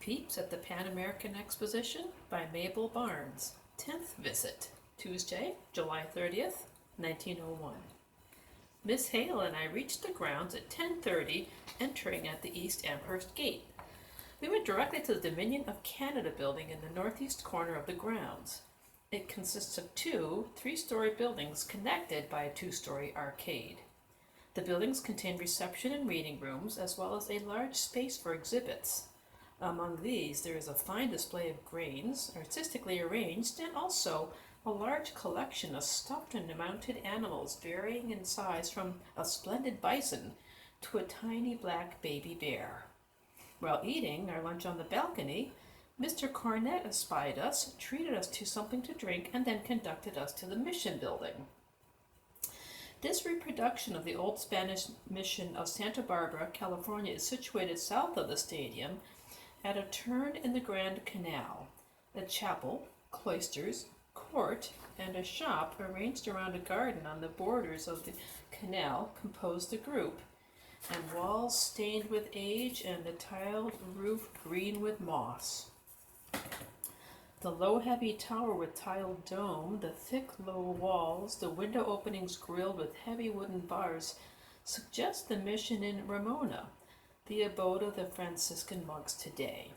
Peeps at the Pan-American Exposition by Mabel Barnes. 10th visit, Tuesday, July 30th, 1901. Miss Hale and I reached the grounds at 10:30, entering at the East Amherst Gate. We went directly to the Dominion of Canada building in the northeast corner of the grounds. It consists of two 3-story buildings connected by a 2-story arcade. The buildings contain reception and reading rooms, as well as a large space for exhibits. Among these, there is a fine display of grains, artistically arranged, and also a large collection of stuffed and mounted animals varying in size from a splendid bison to a tiny black baby bear. While eating our lunch on the balcony, Mr. Cornett espied us, treated us to something to drink, and then conducted us to the mission building. This reproduction of the old Spanish mission of Santa Barbara, California, is situated south of the stadium at a turn in the Grand Canal. A chapel, cloisters, court, and a shop arranged around a garden on the borders of the canal compose the group, and walls stained with age and the tiled roof green with moss. The low heavy tower with tiled dome, the thick low walls, the window openings grilled with heavy wooden bars suggest the mission in Ramona, the abode of the Franciscan monks today.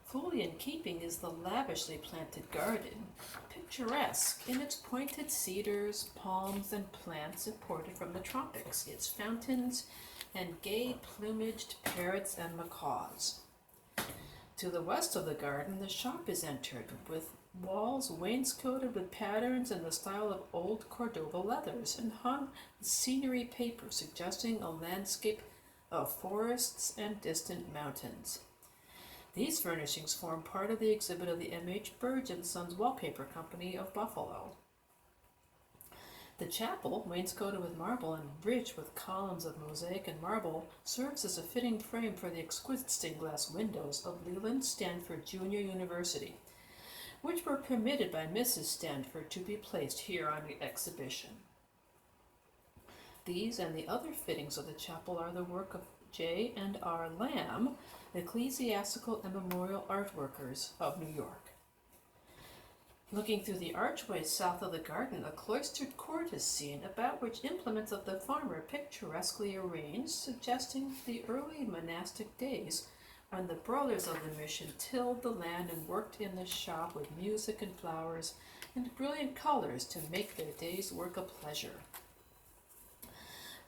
Fully in keeping is the lavishly planted garden, picturesque in its pointed cedars, palms, and plants imported from the tropics, its fountains, and gay plumaged parrots and macaws. To the west of the garden, the shop is entered, with walls wainscoted with patterns in the style of old Cordova leathers, and hung with scenery paper suggesting a landscape of forests and distant mountains. These furnishings form part of the exhibit of the M.H. Burge & Sons Wallpaper Company of Buffalo. The chapel, wainscoted with marble and rich with columns of mosaic and marble, serves as a fitting frame for the exquisite stained glass windows of Leland Stanford Junior University, which were permitted by Mrs. Stanford to be placed here on the exhibition. These and the other fittings of the chapel are the work of J. and R. Lamb, ecclesiastical and memorial art workers of New York. Looking through the archway south of the garden, a cloistered court is seen, about which implements of the farmer picturesquely arranged, suggesting the early monastic days when the brothers of the mission tilled the land and worked in the shop with music and flowers and brilliant colors to make their day's work a pleasure.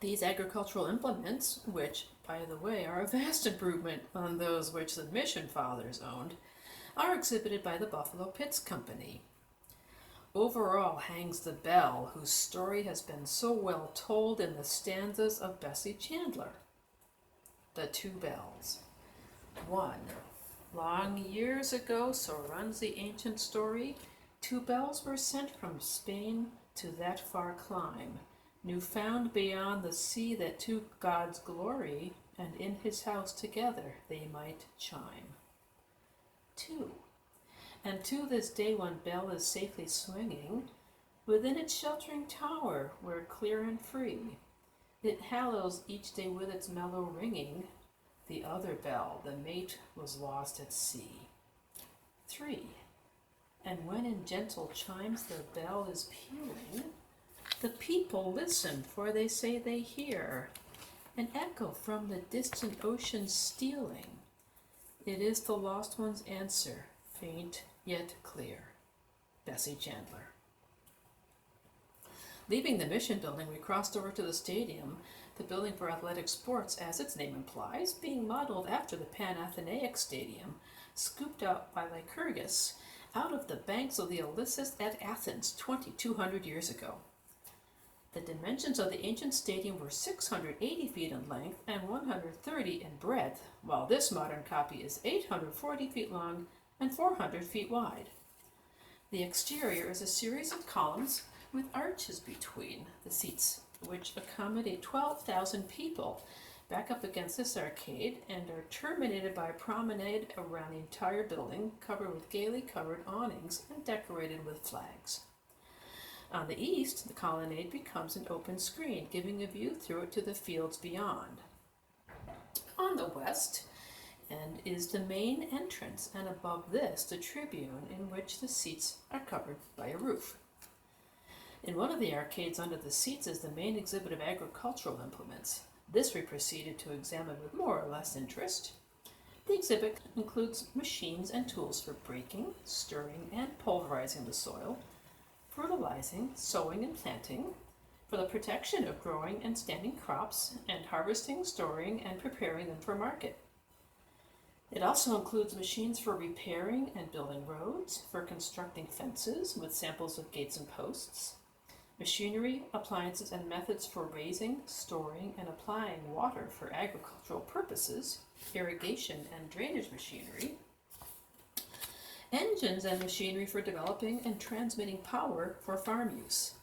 These agricultural implements, which, by the way, are a vast improvement on those which the mission fathers owned, are exhibited by the Buffalo Pitts Company. Over all hangs the bell whose story has been so well told in the stanzas of Bessie Chandler. The Two Bells. 1. Long years ago, so runs the ancient story, 2 bells were sent from Spain to that far clime, new found beyond the sea, that to God's glory and in his house together they might chime. 2. And to this day one bell is safely swinging within its sheltering tower, where clear and free it hallows each day with its mellow ringing the other bell, the mate was lost at sea. 3. And when in gentle chimes the bell is pealing, the people listen, for they say they hear an echo from the distant ocean stealing. It is the lost one's answer, faint yet clear. Bessie Chandler. Leaving the mission building, we crossed over to the stadium, the building for athletic sports, as its name implies, being modeled after the Pan-Athenaic Stadium, scooped out by Lycurgus out of the banks of the Ilissus at Athens 2,200 years ago. The dimensions of the ancient stadium were 680 feet in length and 130 in breadth, while this modern copy is 840 feet long and 400 feet wide. The exterior is a series of columns with arches between the seats, which accommodate 12,000 people back up against this arcade and are terminated by a promenade around the entire building, covered with gaily covered awnings and decorated with flags. On the east, the colonnade becomes an open screen, giving a view through it to the fields beyond. On the west, and is the main entrance, and above this the tribune in which the seats are covered by a roof. In one of the arcades under the seats is the main exhibit of agricultural implements. This we proceeded to examine with more or less interest. The exhibit includes machines and tools for breaking, stirring, and pulverizing the soil, fertilizing, sowing, and planting, for the protection of growing and standing crops, and harvesting, storing, and preparing them for market. It also includes machines for repairing and building roads, for constructing fences with samples of gates and posts, machinery, appliances, and methods for raising, storing, and applying water for agricultural purposes, irrigation and drainage machinery, engines and machinery for developing and transmitting power for farm use.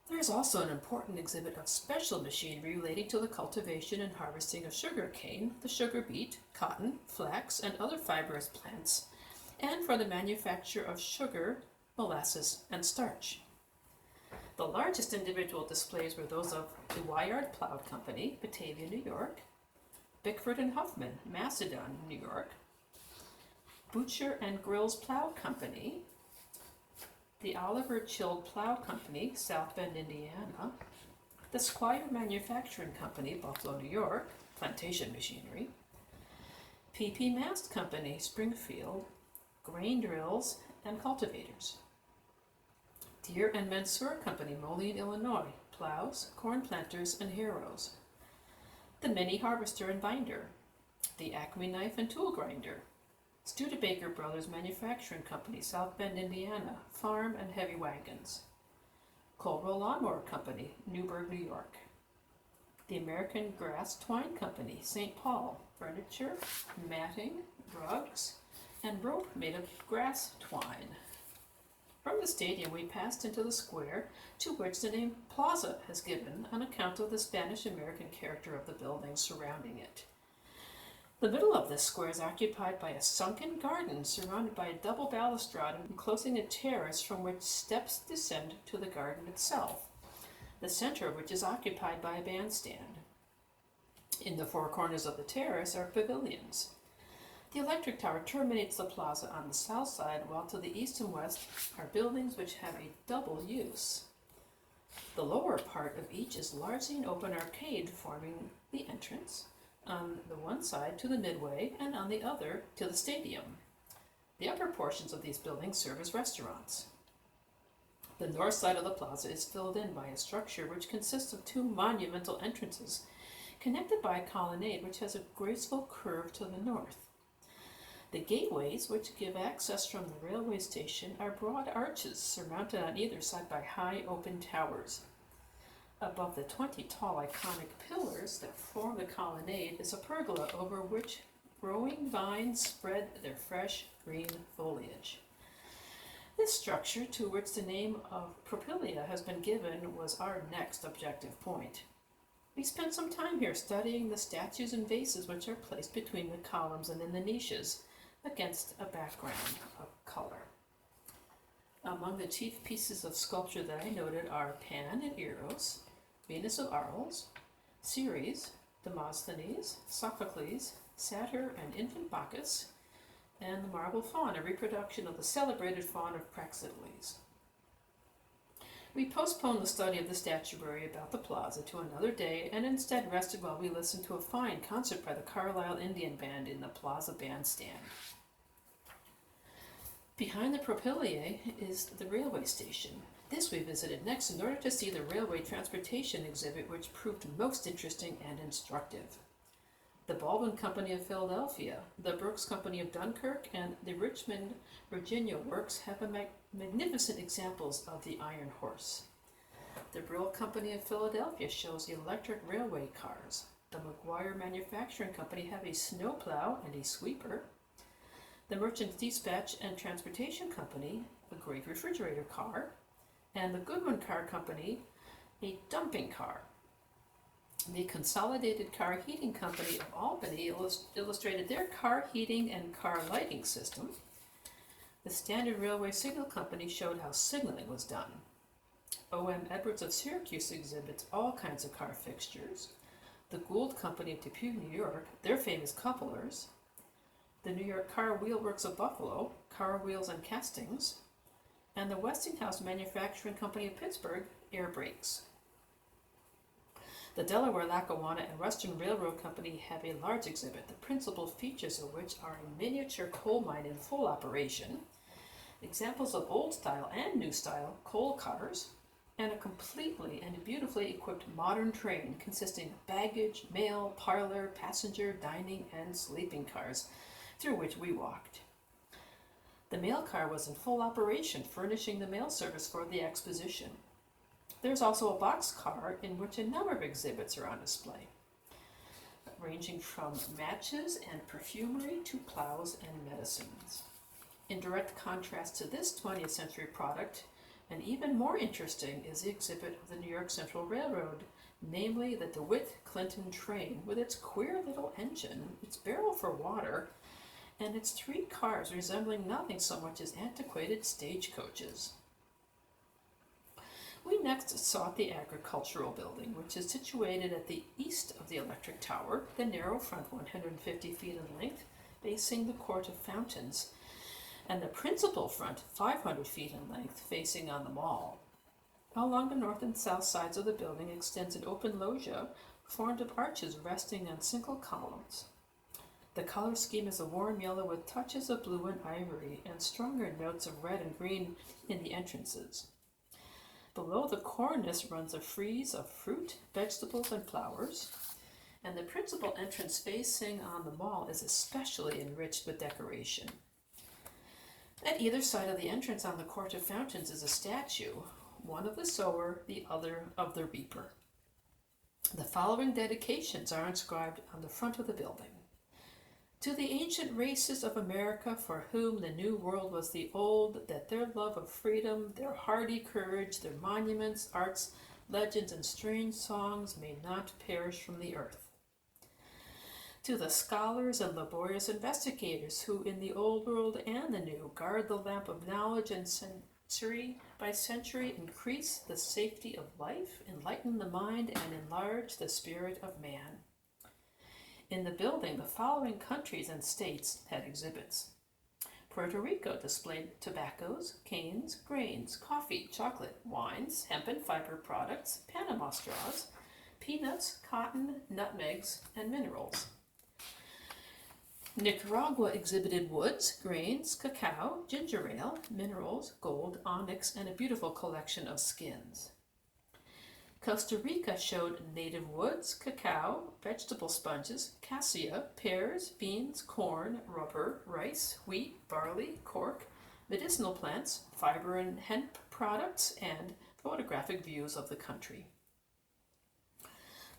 There is also an important exhibit of special machinery relating to the cultivation and harvesting of sugar cane, the sugar beet, cotton, flax, and other fibrous plants, and for the manufacture of sugar, molasses, and starch. The largest individual displays were those of the Wyard Plow Company, Batavia, New York, Bickford and Huffman, Macedon, New York, Butcher and Grills Plow Company, the Oliver Chilled Plow Company, South Bend, Indiana, the Squire Manufacturing Company, Buffalo, New York, plantation machinery, PP Mast Company, Springfield, grain drills and cultivators, Deere and Mansour Company, Moline, Illinois, plows, corn planters, and harrows, the Mini Harvester and Binder, the Acme Knife and Tool Grinder, Studebaker Brothers Manufacturing Company, South Bend, Indiana, farm and heavy wagons, Colville Lawnmower Company, Newburgh, New York, the American Grass Twine Company, St. Paul, furniture, matting, rugs, and rope made of grass twine. From the stadium we passed into the square, to which the name Plaza has given on account of the Spanish-American character of the buildings surrounding it. The middle of this square is occupied by a sunken garden surrounded by a double balustrade enclosing a terrace from which steps descend to the garden itself, the center of which is occupied by a bandstand. In the four corners of the terrace are pavilions. The electric tower terminates the plaza on the south side, while to the east and west are buildings which have a double use. The lower part of each is largely an open arcade forming the entrance, on the one side to the midway and on the other to the stadium. The upper portions of these buildings serve as restaurants. The north side of the plaza is filled in by a structure which consists of two monumental entrances, connected by a colonnade which has a graceful curve to the north. The gateways, which give access from the railway station, are broad arches surmounted on either side by high open towers. Above the 20 tall iconic pillars that form the colonnade is a pergola over which growing vines spread their fresh green foliage. This structure, to which the name of Propylia has been given, was our next objective point. We spent some time here studying the statues and vases which are placed between the columns and in the niches, against a background of color. Among the chief pieces of sculpture that I noted are Pan and Eros, Venus of Arles, Ceres, Demosthenes, Sophocles, Satyr and Infant Bacchus, and the marble faun, a reproduction of the celebrated faun of Praxiteles. We postponed the study of the statuary about the plaza to another day, and instead rested while we listened to a fine concert by the Carlisle Indian Band in the plaza bandstand. Behind the Propylia is the railway station. This we visited next in order to see the railway transportation exhibit, which proved most interesting and instructive. The Baldwin Company of Philadelphia, the Brooks Company of Dunkirk, and the Richmond, Virginia works have magnificent examples of the iron horse. The Brill Company of Philadelphia shows electric railway cars. The McGuire Manufacturing Company have a snowplow and a sweeper. The Merchant Dispatch and Transportation Company, a great refrigerator car, and the Goodwin Car Company, a dumping car. The Consolidated Car Heating Company of Albany illustrated their car heating and car lighting system. The Standard Railway Signal Company showed how signaling was done. O.M. Edwards of Syracuse exhibits all kinds of car fixtures. the Gould Company of Depew, New York, their famous couplers, the New York Car Wheel Works of Buffalo, car wheels and castings, and the Westinghouse Manufacturing Company of Pittsburgh, air brakes. The Delaware, Lackawanna, and Western Railroad Company have a large exhibit, the principal features of which are a miniature coal mine in full operation, examples of old-style and new-style coal cars, and a completely and beautifully equipped modern train consisting of baggage, mail, parlor, passenger, dining, and sleeping cars, through which we walked. The mail car was in full operation, furnishing the mail service for the exposition. There's also a box car in which a number of exhibits are on display, ranging from matches and perfumery to plows and medicines. In direct contrast to this 20th century product, and even more interesting is the exhibit of the New York Central Railroad, namely the DeWitt Clinton train with its queer little engine, its barrel for water, and its 3 cars resembling nothing so much as antiquated stagecoaches. We next sought the Agricultural Building, which is situated at the east of the Electric Tower, the narrow front 150 feet in length, facing the Court of Fountains, and the principal front 500 feet in length, facing on the Mall. Along the north and south sides of the building extends an open loggia formed of arches resting on single columns. The color scheme is a warm yellow with touches of blue and ivory, and stronger notes of red and green in the entrances. Below the cornice runs a frieze of fruit, vegetables, and flowers, and the principal entrance facing on the Mall is especially enriched with decoration. At either side of the entrance on the Court of Fountains is a statue, one of the sower, the other of the reaper. The following dedications are inscribed on the front of the building. To the ancient races of America, for whom the New World was the old, that their love of freedom, their hardy courage, their monuments, arts, legends, and strange songs may not perish from the earth. To the scholars and laborious investigators who in the old world and the new guard the lamp of knowledge and century by century increase the safety of life, enlighten the mind, and enlarge the spirit of man. In the building, the following countries and states had exhibits. Puerto Rico displayed tobaccos, canes, grains, coffee, chocolate, wines, hemp and fiber products, Panama straws, peanuts, cotton, nutmegs, and minerals. Nicaragua exhibited woods, grains, cacao, ginger ale, minerals, gold, onyx, and a beautiful collection of skins. Costa Rica showed native woods, cacao, vegetable sponges, cassia, pears, beans, corn, rubber, rice, wheat, barley, cork, medicinal plants, fiber and hemp products, and photographic views of the country.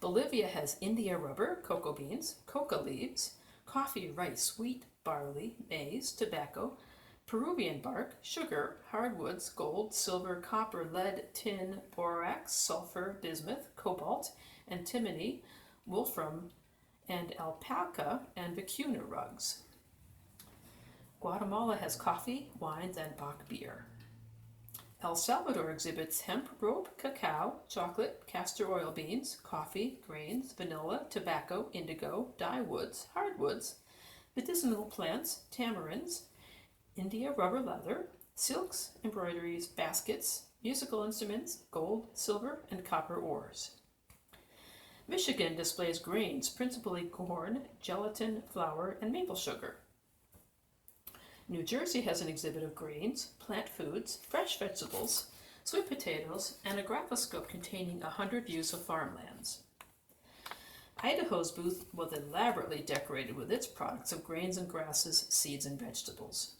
Bolivia has India rubber, cocoa beans, coca leaves, coffee, rice, wheat, barley, maize, tobacco, Peruvian bark, sugar, hardwoods, gold, silver, copper, lead, tin, borax, sulfur, bismuth, cobalt, antimony, wolfram, and alpaca and vicuna rugs. Guatemala has coffee, wines, and Bach beer. El Salvador exhibits hemp, rope, cacao, chocolate, castor oil beans, coffee, grains, vanilla, tobacco, indigo, dye woods, hardwoods, medicinal plants, tamarinds, India rubber leather, silks, embroideries, baskets, musical instruments, gold, silver, and copper ores. Michigan displays grains, principally corn, gelatin, flour, and maple sugar. New Jersey has an exhibit of grains, plant foods, fresh vegetables, sweet potatoes, and a graphoscope containing 100 views of farmlands. Idaho's booth was elaborately decorated with its products of grains and grasses, seeds, and vegetables.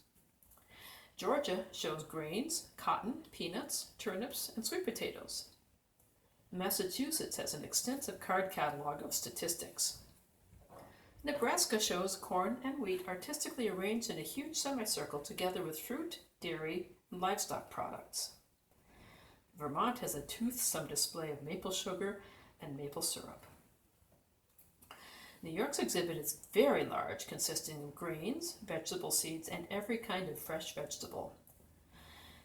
Georgia shows grains, cotton, peanuts, turnips, and sweet potatoes. Massachusetts has an extensive card catalog of statistics. Nebraska shows corn and wheat artistically arranged in a huge semicircle together with fruit, dairy, and livestock products. Vermont has a toothsome display of maple sugar and maple syrup. New York's exhibit is very large, consisting of grains, vegetable seeds, and every kind of fresh vegetable.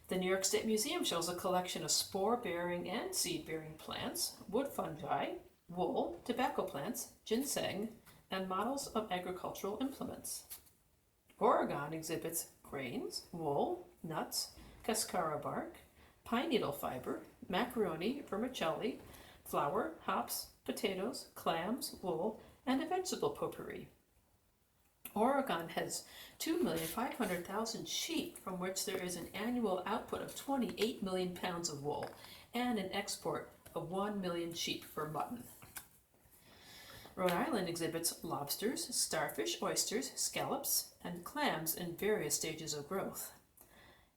The New York State Museum shows a collection of spore-bearing and seed-bearing plants, wood fungi, wool, tobacco plants, ginseng, and models of agricultural implements. Oregon exhibits grains, wool, nuts, cascara bark, pine needle fiber, macaroni, vermicelli, flour, hops, potatoes, clams, wool, and a vegetable potpourri. Oregon has 2,500,000 sheep, from which there is an annual output of 28 million pounds of wool and an export of 1 million sheep for mutton. Rhode Island exhibits lobsters, starfish, oysters, scallops, and clams in various stages of growth.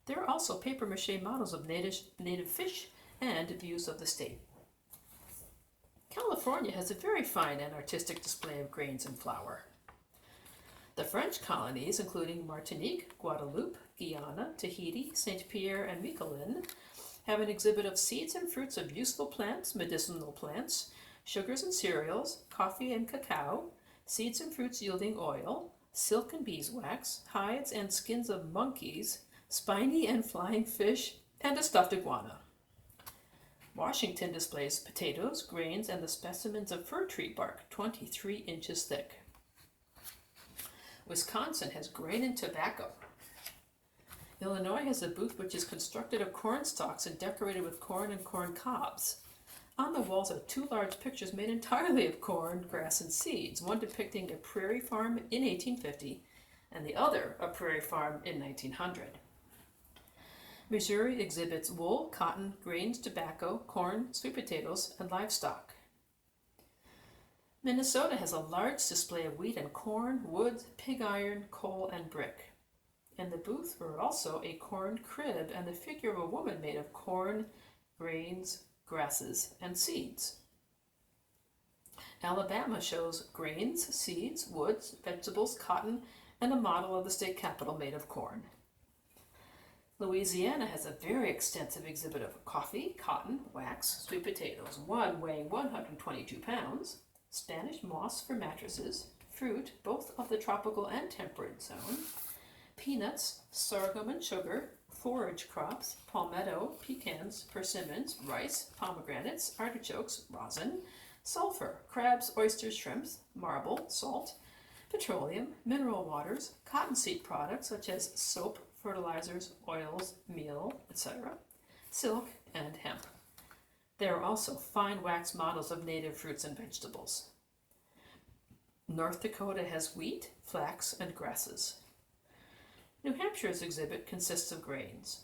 There are also papier-mâché models of native fish and views of the state. California has a very fine and artistic display of grains and flour. The French colonies, including Martinique, Guadeloupe, Guyana, Tahiti, Saint Pierre, and Miquelon, have an exhibit of seeds and fruits of useful plants, medicinal plants, sugars and cereals, coffee and cacao, seeds and fruits yielding oil, silk and beeswax, hides and skins of monkeys, spiny and flying fish, and a stuffed iguana. Washington displays potatoes, grains, and the specimens of fir tree bark, 23 inches thick. Wisconsin has grain and tobacco. Illinois has a booth which is constructed of corn stalks and decorated with corn and corn cobs. On the walls are two large pictures made entirely of corn, grass, and seeds, one depicting a prairie farm in 1850 and the other a prairie farm in 1900. Missouri exhibits wool, cotton, grains, tobacco, corn, sweet potatoes, and livestock. Minnesota has a large display of wheat and corn, wood, pig iron, coal, and brick. In the booth were also a corn crib and the figure of a woman made of corn, grains, grasses, and seeds. Alabama shows grains, seeds, woods, vegetables, cotton, and a model of the state capitol made of corn. Louisiana has a very extensive exhibit of coffee, cotton, wax, sweet potatoes, one weighing 122 pounds, Spanish moss for mattresses, fruit, both of the tropical and temperate zone, peanuts, sorghum and sugar, forage crops, palmetto, pecans, persimmons, rice, pomegranates, artichokes, rosin, sulfur, crabs, oysters, shrimps, marble, salt, petroleum, mineral waters, cottonseed products such as soap, fertilizers, oils, meal, etc., silk, and hemp. There are also fine wax models of native fruits and vegetables. North Dakota has wheat, flax, and grasses. New Hampshire's exhibit consists of grains.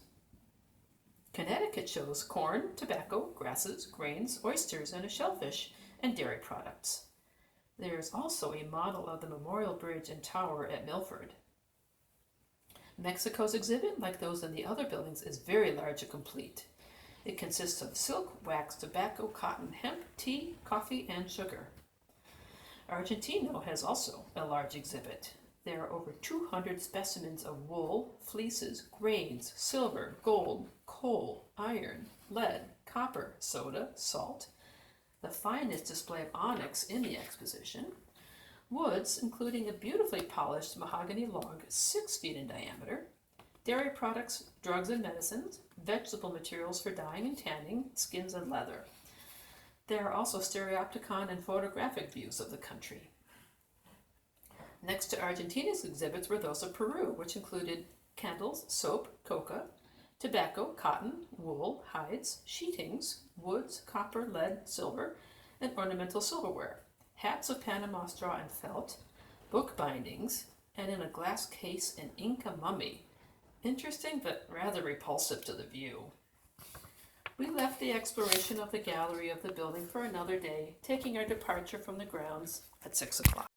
Connecticut shows corn, tobacco, grasses, grains, oysters, and a shellfish, and dairy products. There is also a model of the Memorial Bridge and Tower at Milford. Mexico's exhibit, like those in the other buildings, is very large and complete. It consists of silk, wax, tobacco, cotton, hemp, tea, coffee, and sugar. Argentina has also a large exhibit. There are over 200 specimens of wool, fleeces, grains, silver, gold, coal, iron, lead, copper, soda, salt, the finest display of onyx in the exposition, woods, including a beautifully polished mahogany log 6 feet in diameter, dairy products, drugs and medicines, vegetable materials for dyeing and tanning, skins and leather. There are also stereopticon and photographic views of the country. Next to Argentina's exhibits were those of Peru, which included candles, soap, coca, tobacco, cotton, wool, hides, sheetings, woods, copper, lead, silver, and ornamental silverware, hats of Panama straw and felt, book bindings, and in a glass case an Inca mummy. Interesting, but rather repulsive to the view. We left the exploration of the gallery of the building for another day, taking our departure from the grounds at 6 o'clock.